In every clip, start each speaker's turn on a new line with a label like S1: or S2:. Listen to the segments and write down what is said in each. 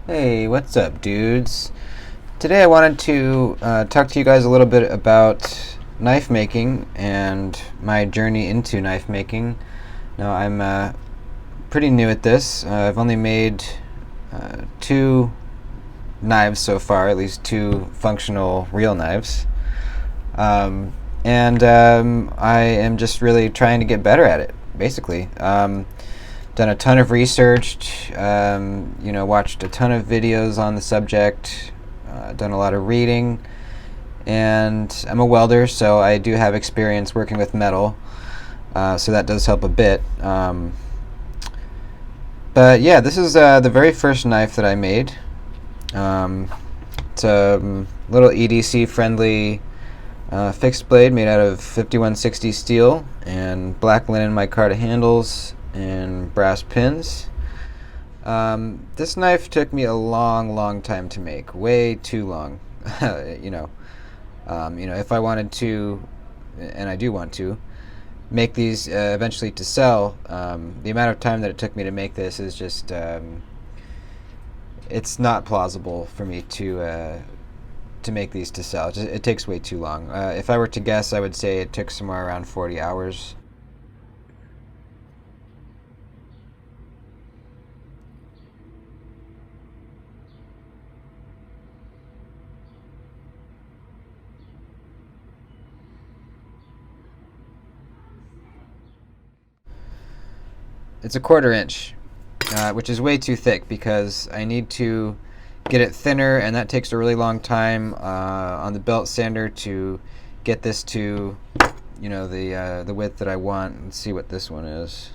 S1: Hey, what's up, dudes? Today I wanted to talk to you guys a little bit about knife making and my journey into knife making. Now, I'm pretty new at this. I've only made two knives so far, at least two functional real knives. And I am just really trying to get better at it, basically. Done a ton of research, watched a ton of videos on the subject, done a lot of reading, and I'm a welder, so I do have experience working with metal, so that does help a bit. But yeah, this is the very first knife that I made. It's a little EDC friendly fixed blade made out of 5160 steel and black linen micarta handles and brass pins. This knife took me a long time to make, way too long. you know, if I wanted to, and I do want to, make these eventually to sell, the amount of time that it took me to make this is just, it's not plausible for me to make these to sell. It takes way too long. If I were to guess, I would say it took somewhere around 40 hours. It's a 1/4 inch, which is way too thick because I need to get it thinner, and that takes a really long time on the belt sander to get this to, the width that I want. Let's see what this one is.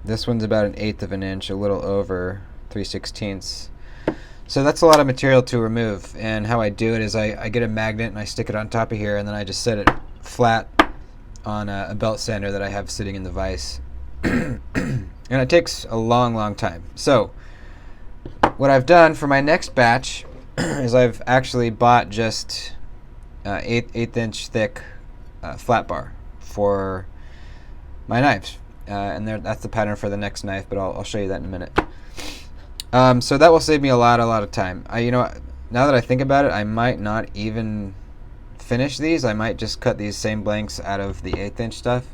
S1: This one's about 1/8 of an inch, a little over 3/16. So that's a lot of material to remove, and how I do it is I get a magnet and I stick it on top of here, and then I just set it flat on a belt sander that I have sitting in the vise. And it takes a long time. So what I've done for my next batch is I've actually bought just eighth inch thick flat bar for my knives, and that's the pattern for the next knife, but I'll show you that in a minute. So that will save me a lot of time. Now that I think about it, I might not even finish these. I might just cut these same blanks out of the 1/8 inch stuff.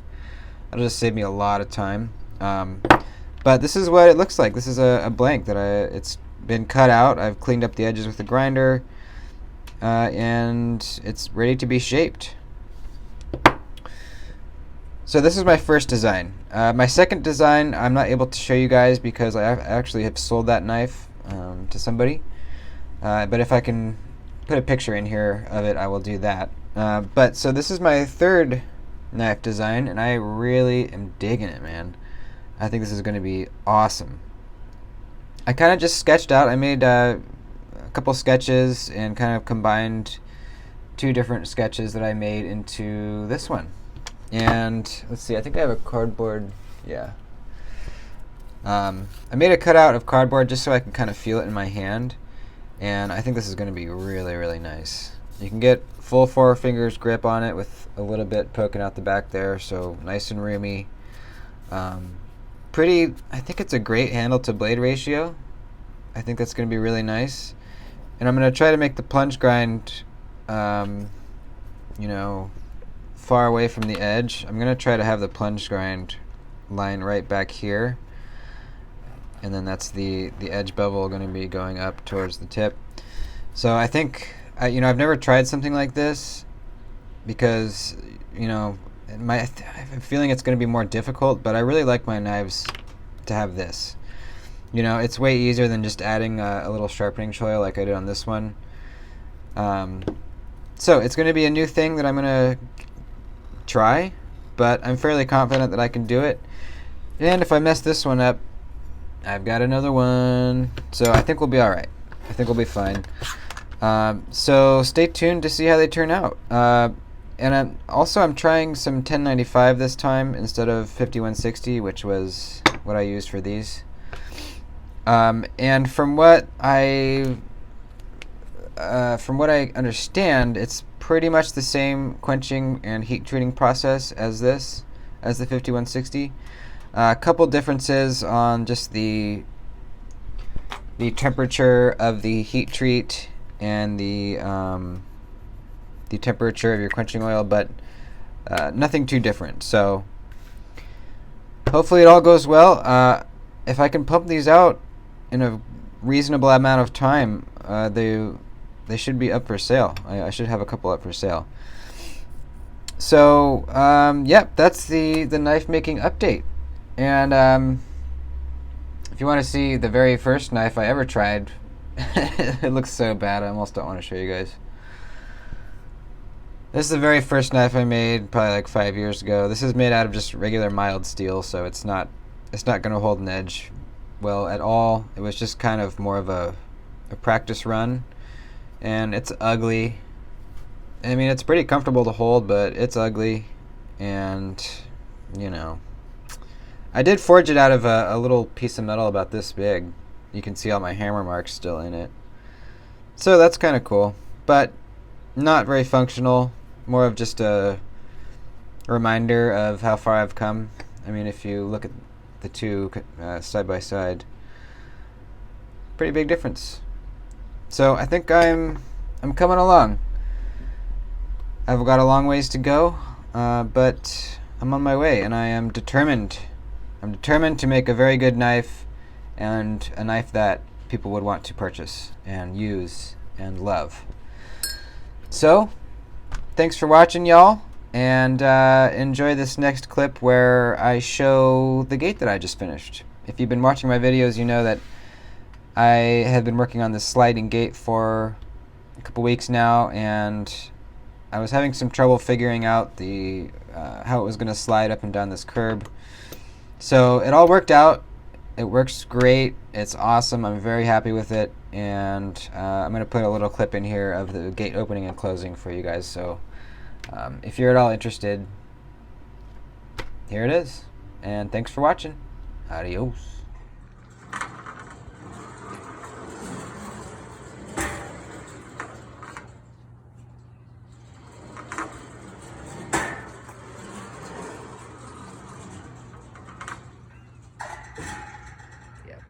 S1: That'll just save me a lot of time. But this is what it looks like. This is a blank that it's been cut out. I've cleaned up the edges with the grinder, and it's ready to be shaped. So this is my first design. My second design I'm not able to show you guys because I actually have sold that knife to somebody. But if I can put a picture in here of it, I will do that. So this is my third knife design, and I really am digging it, man. I think this is going to be awesome. I kind of just sketched out. I made a couple sketches and kind of combined two different sketches that I made into this one. And let's see, I think I have a cardboard. Yeah. I made a cutout of cardboard just so I can kind of feel it in my hand. And I think this is going to be really nice. You can get full 4 fingers grip on it with a little bit poking out the back there, so nice and roomy. I think it's a great handle to blade ratio. I think that's going to be really nice. And I'm going to try to make the plunge grind, far away from the edge. I'm going to try to have the plunge grind line right back here. And then that's the edge bevel going to be going up towards the tip. So I think, I've never tried something like this because, I have a feeling it's going to be more difficult, but I really like my knives to have this. It's way easier than just adding a little sharpening choil like I did on this one. So it's going to be a new thing that I'm going to try, but I'm fairly confident that I can do it. And if I mess this one up, I've got another one. So I think we'll be alright. I think we'll be fine. So stay tuned to see how they turn out. And I'm trying some 1095 this time instead of 5160, which was what I used for these. And from what I understand, it's pretty much the same quenching and heat treating process as the 5160. A couple differences on just the the temperature of the heat treat and the temperature of your quenching oil, but nothing too different. So hopefully it all goes well. If I can pump these out in a reasonable amount of time, they should be up for sale. I should have a couple up for sale. So yep, that's the knife making update. And if you want to see the very first knife I ever tried, it looks so bad I almost don't want to show you guys. This is the very first knife I made, probably like 5 years ago. This is made out of just regular mild steel, so it's not going to hold an edge well at all. It was just kind of more of a practice run, and it's ugly. I mean, it's pretty comfortable to hold, but it's ugly, and you know, I did forge it out of a little piece of metal about this big. You can see all my hammer marks still in it, so that's kind of cool, but not very functional. More of just a reminder of how far I've come. I mean, if you look at the two side by side, pretty big difference. So I think I'm coming along. I've got a long ways to go, but I'm on my way, and I am determined. I'm determined to make a very good knife, and a knife that people would want to purchase and use and love. So thanks for watching, y'all, and enjoy this next clip where I show the gate that I just finished. If you've been watching my videos, you know that I have been working on this sliding gate for a couple weeks now, and I was having some trouble figuring out the how it was going to slide up and down this curb. So it all worked out. It works great. It's awesome. I'm very happy with it, and I'm going to put a little clip in here of the gate opening and closing for you guys. So if you're at all interested, here it is. And thanks for watching. Adios.